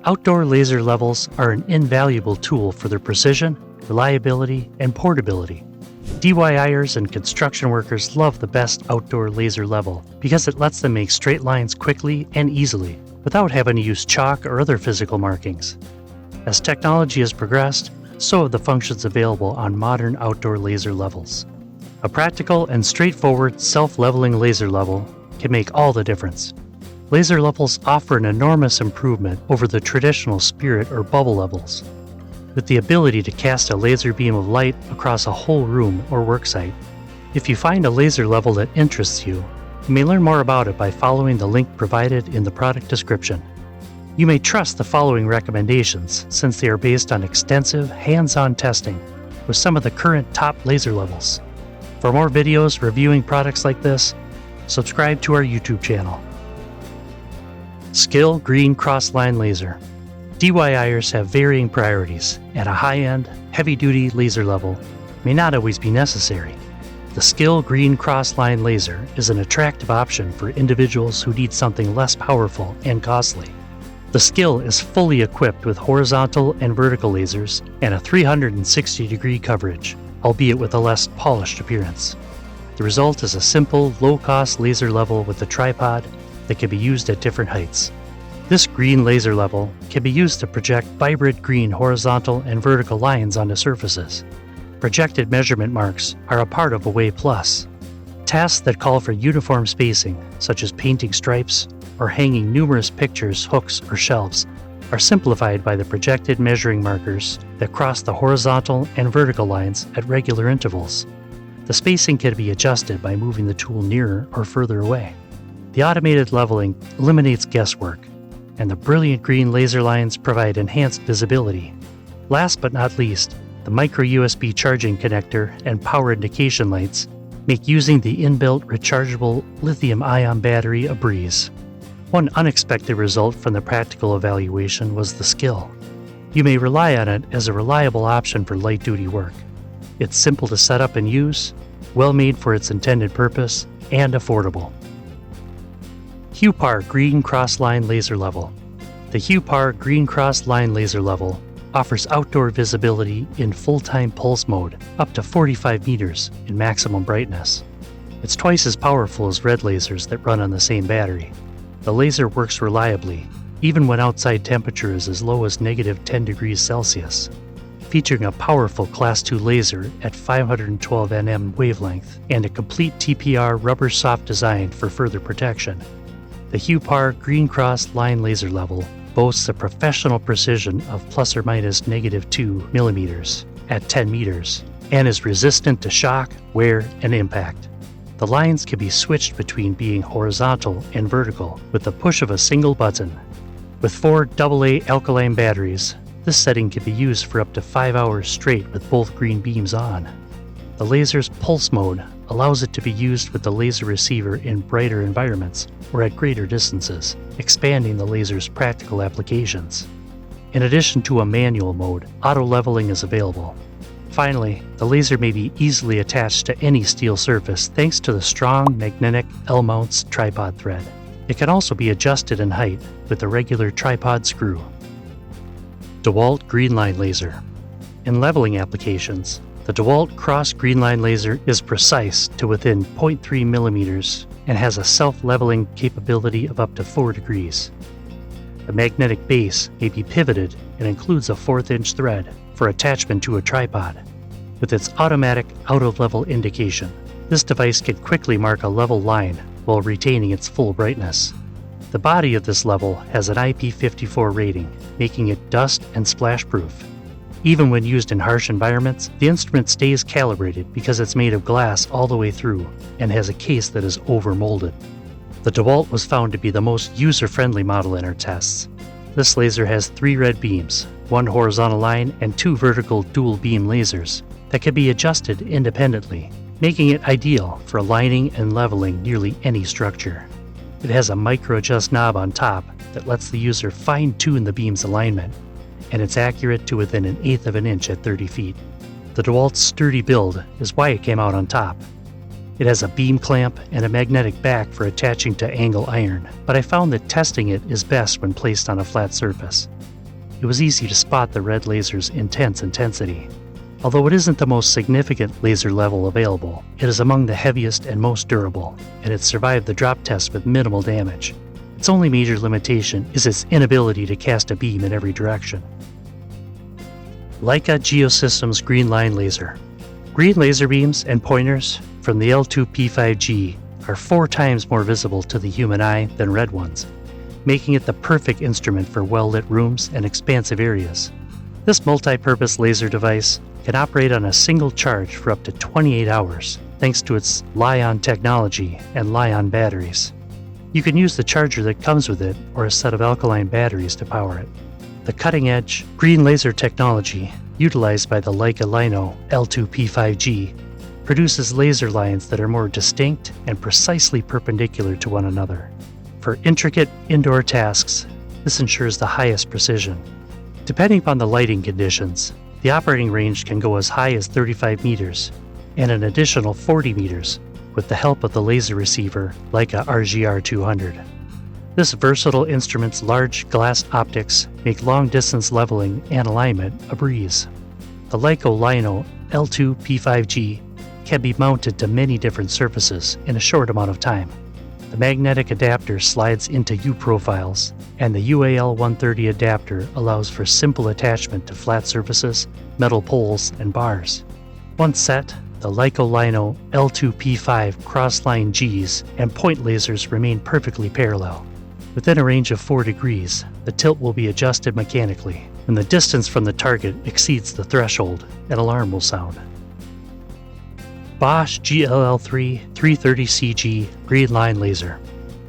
Outdoor laser levels are an invaluable tool for their precision, reliability, and portability. DIYers and construction workers love the best outdoor laser level because it lets them make straight lines quickly and easily without having to use chalk or other physical markings. As technology has progressed, so have the functions available on modern outdoor laser levels. A practical and straightforward self-leveling laser level can make all the difference. Laser levels offer an enormous improvement over the traditional spirit or bubble levels, with the ability to cast a laser beam of light across a whole room or worksite. If you find a laser level that interests you, you may learn more about it by following the link provided in the product description. You may trust the following recommendations since they are based on extensive, hands-on testing with some of the current top laser levels. For more videos reviewing products like this, subscribe to our YouTube channel. SKIL Green Cross-Line Laser. DIYers have varying priorities, and a high-end, heavy-duty laser level may not always be necessary. The SKIL Green Cross-Line Laser is an attractive option for individuals who need something less powerful and costly. The SKIL is fully equipped with horizontal and vertical lasers and a 360-degree coverage, albeit with a less polished appearance. The result is a simple, low-cost laser level with a tripod that can be used at different heights. This green laser level can be used to project vibrant green horizontal and vertical lines onto surfaces. Projected measurement marks are a part of Away Plus. Tasks that call for uniform spacing, such as painting stripes or hanging numerous pictures, hooks, or shelves, are simplified by the projected measuring markers that cross the horizontal and vertical lines at regular intervals. The spacing can be adjusted by moving the tool nearer or further away. The automated leveling eliminates guesswork, and the brilliant green laser lines provide enhanced visibility. Last but not least, the micro USB charging connector and power indication lights make using the inbuilt rechargeable lithium-ion battery a breeze. One unexpected result from the practical evaluation was the SKIL. You may rely on it as a reliable option for light-duty work. It's simple to set up and use, well-made for its intended purpose, and affordable. HUEPAR Green Cross-Line Laser Level. The HUEPAR Green Cross-Line Laser Level offers outdoor visibility in full-time pulse mode up to 45 meters in maximum brightness. It's twice as powerful as red lasers that run on the same battery. The laser works reliably, even when outside temperature is as low as -10 degrees Celsius, featuring a powerful Class II laser at 512 nm wavelength and a complete TPR rubber soft design for further protection. The HUEPAR Green Cross Line Laser Level boasts a professional precision of plus or minus -2 millimeters at 10 meters and is resistant to shock, wear, and impact. The lines can be switched between being horizontal and vertical with the push of a single button. With 4 AA alkaline batteries, this setting can be used for up to 5 hours straight with both green beams on. The laser's pulse mode allows it to be used with the laser receiver in brighter environments or at greater distances, expanding the laser's practical applications. In addition to a manual mode, auto leveling is available. Finally, the laser may be easily attached to any steel surface thanks to the strong magnetic L-mounts tripod thread. It can also be adjusted in height with a regular tripod screw. DEWALT Greenline Laser. In leveling applications, the DEWALT Cross Greenline Laser is precise to within 0.3 millimeters and has a self-leveling capability of up to 4 degrees. The magnetic base may be pivoted and includes a 1/4-inch thread for attachment to a tripod. With its automatic out-of-level indication, this device can quickly mark a level line while retaining its full brightness. The body of this level has an IP54 rating, making it dust and splash-proof. Even when used in harsh environments, the instrument stays calibrated because it's made of glass all the way through and has a case that is over-molded. The DEWALT was found to be the most user-friendly model in our tests. This laser has 3 red beams, 1 horizontal line, and 2 vertical dual beam lasers that can be adjusted independently, making it ideal for aligning and leveling nearly any structure. It has a micro-adjust knob on top that lets the user fine-tune the beam's alignment, and it's accurate to within 1/8 of an inch at 30 feet. The DEWALT's sturdy build is why it came out on top. It has a beam clamp and a magnetic back for attaching to angle iron, but I found that testing it is best when placed on a flat surface. it was easy to spot the red laser's intense intensity. Although it isn't the most significant laser level available, it is among the heaviest and most durable, and it survived the drop test with minimal damage. Its only major limitation is its inability to cast a beam in every direction. LEICA GEOSYSTEMS Green Line Laser. Green laser beams and pointers from the L2P5G are 4 times more visible to the human eye than red ones, making it the perfect instrument for well-lit rooms and expansive areas. This multi-purpose laser device can operate on a single charge for up to 28 hours, thanks to its Li-ion technology and Li-ion batteries. You can use the charger that comes with it or a set of alkaline batteries to power it. The cutting-edge green laser technology, utilized by the LEICA Lino L2P5G, produces laser lines that are more distinct and precisely perpendicular to one another. For intricate indoor tasks, this ensures the highest precision. Depending upon the lighting conditions, the operating range can go as high as 35 meters and an additional 40 meters with the help of the laser receiver LEICA RGR200. This versatile instrument's large glass optics make long-distance leveling and alignment a breeze. The LEICA Lino L2P5G can be mounted to many different surfaces in a short amount of time. The magnetic adapter slides into U-profiles, and the UAL130 adapter allows for simple attachment to flat surfaces, metal poles, and bars. Once set, the LEICA Lino L2P5 cross-line Gs and point lasers remain perfectly parallel. Within a range of 4 degrees, the tilt will be adjusted mechanically. When the distance from the target exceeds the threshold, an alarm will sound. BOSCH GLL3 330CG Green Line Laser.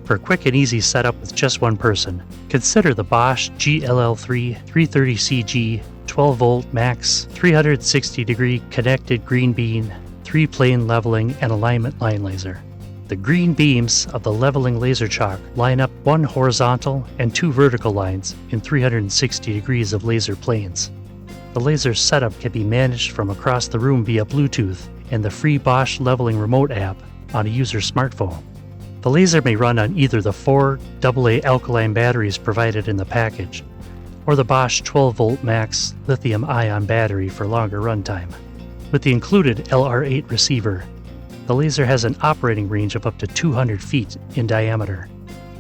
For a quick and easy setup with just one person, consider the BOSCH GLL3 330CG 12-volt max 360-degree connected green beam 3-plane leveling and alignment line laser. The green beams of the leveling laser chalk line up 1 horizontal and 2 vertical lines in 360 degrees of laser planes. The laser setup can be managed from across the room via Bluetooth and the free BOSCH leveling remote app on a user's smartphone. The laser may run on either the 4 AA alkaline batteries provided in the package, or the BOSCH 12-volt max lithium-ion battery for longer runtime. With the included LR8 receiver, the laser has an operating range of up to 200 feet in diameter,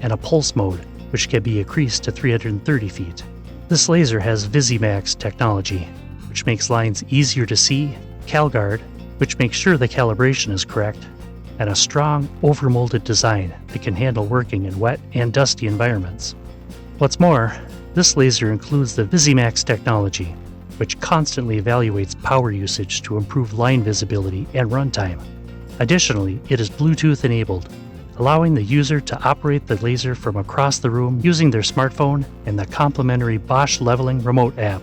and a pulse mode which can be increased to 330 feet. This laser has VisiMax technology, which makes lines easier to see, CalGuard, which makes sure the calibration is correct, and a strong, overmolded design that can handle working in wet and dusty environments. What's more, this laser includes the VisiMax technology, which constantly evaluates power usage to improve line visibility and runtime. Additionally, it is Bluetooth enabled, allowing the user to operate the laser from across the room using their smartphone and the complementary BOSCH leveling remote app.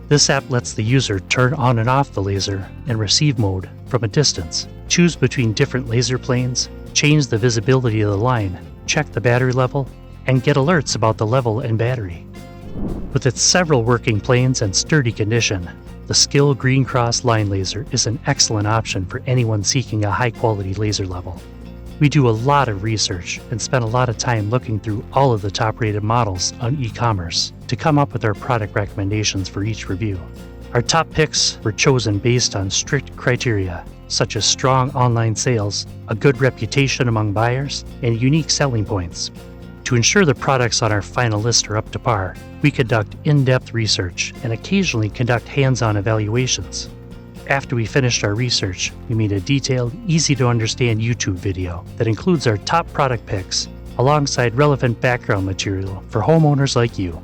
This app lets the user turn on and off the laser in receive mode from a distance, choose between different laser planes, change the visibility of the line, check the battery level, and get alerts about the level and battery. With its several working planes and sturdy condition, the SKIL Green Cross Line Laser is an excellent option for anyone seeking a high-quality laser level. We do a lot of research and spend a lot of time looking through all of the top-rated models on e-commerce to come up with our product recommendations for each review. Our top picks were chosen based on strict criteria, such as strong online sales, a good reputation among buyers, and unique selling points. To ensure the products on our final list are up to par, we conduct in-depth research and occasionally conduct hands-on evaluations. After we finished our research, we made a detailed, easy-to-understand YouTube video that includes our top product picks alongside relevant background material for homeowners like you.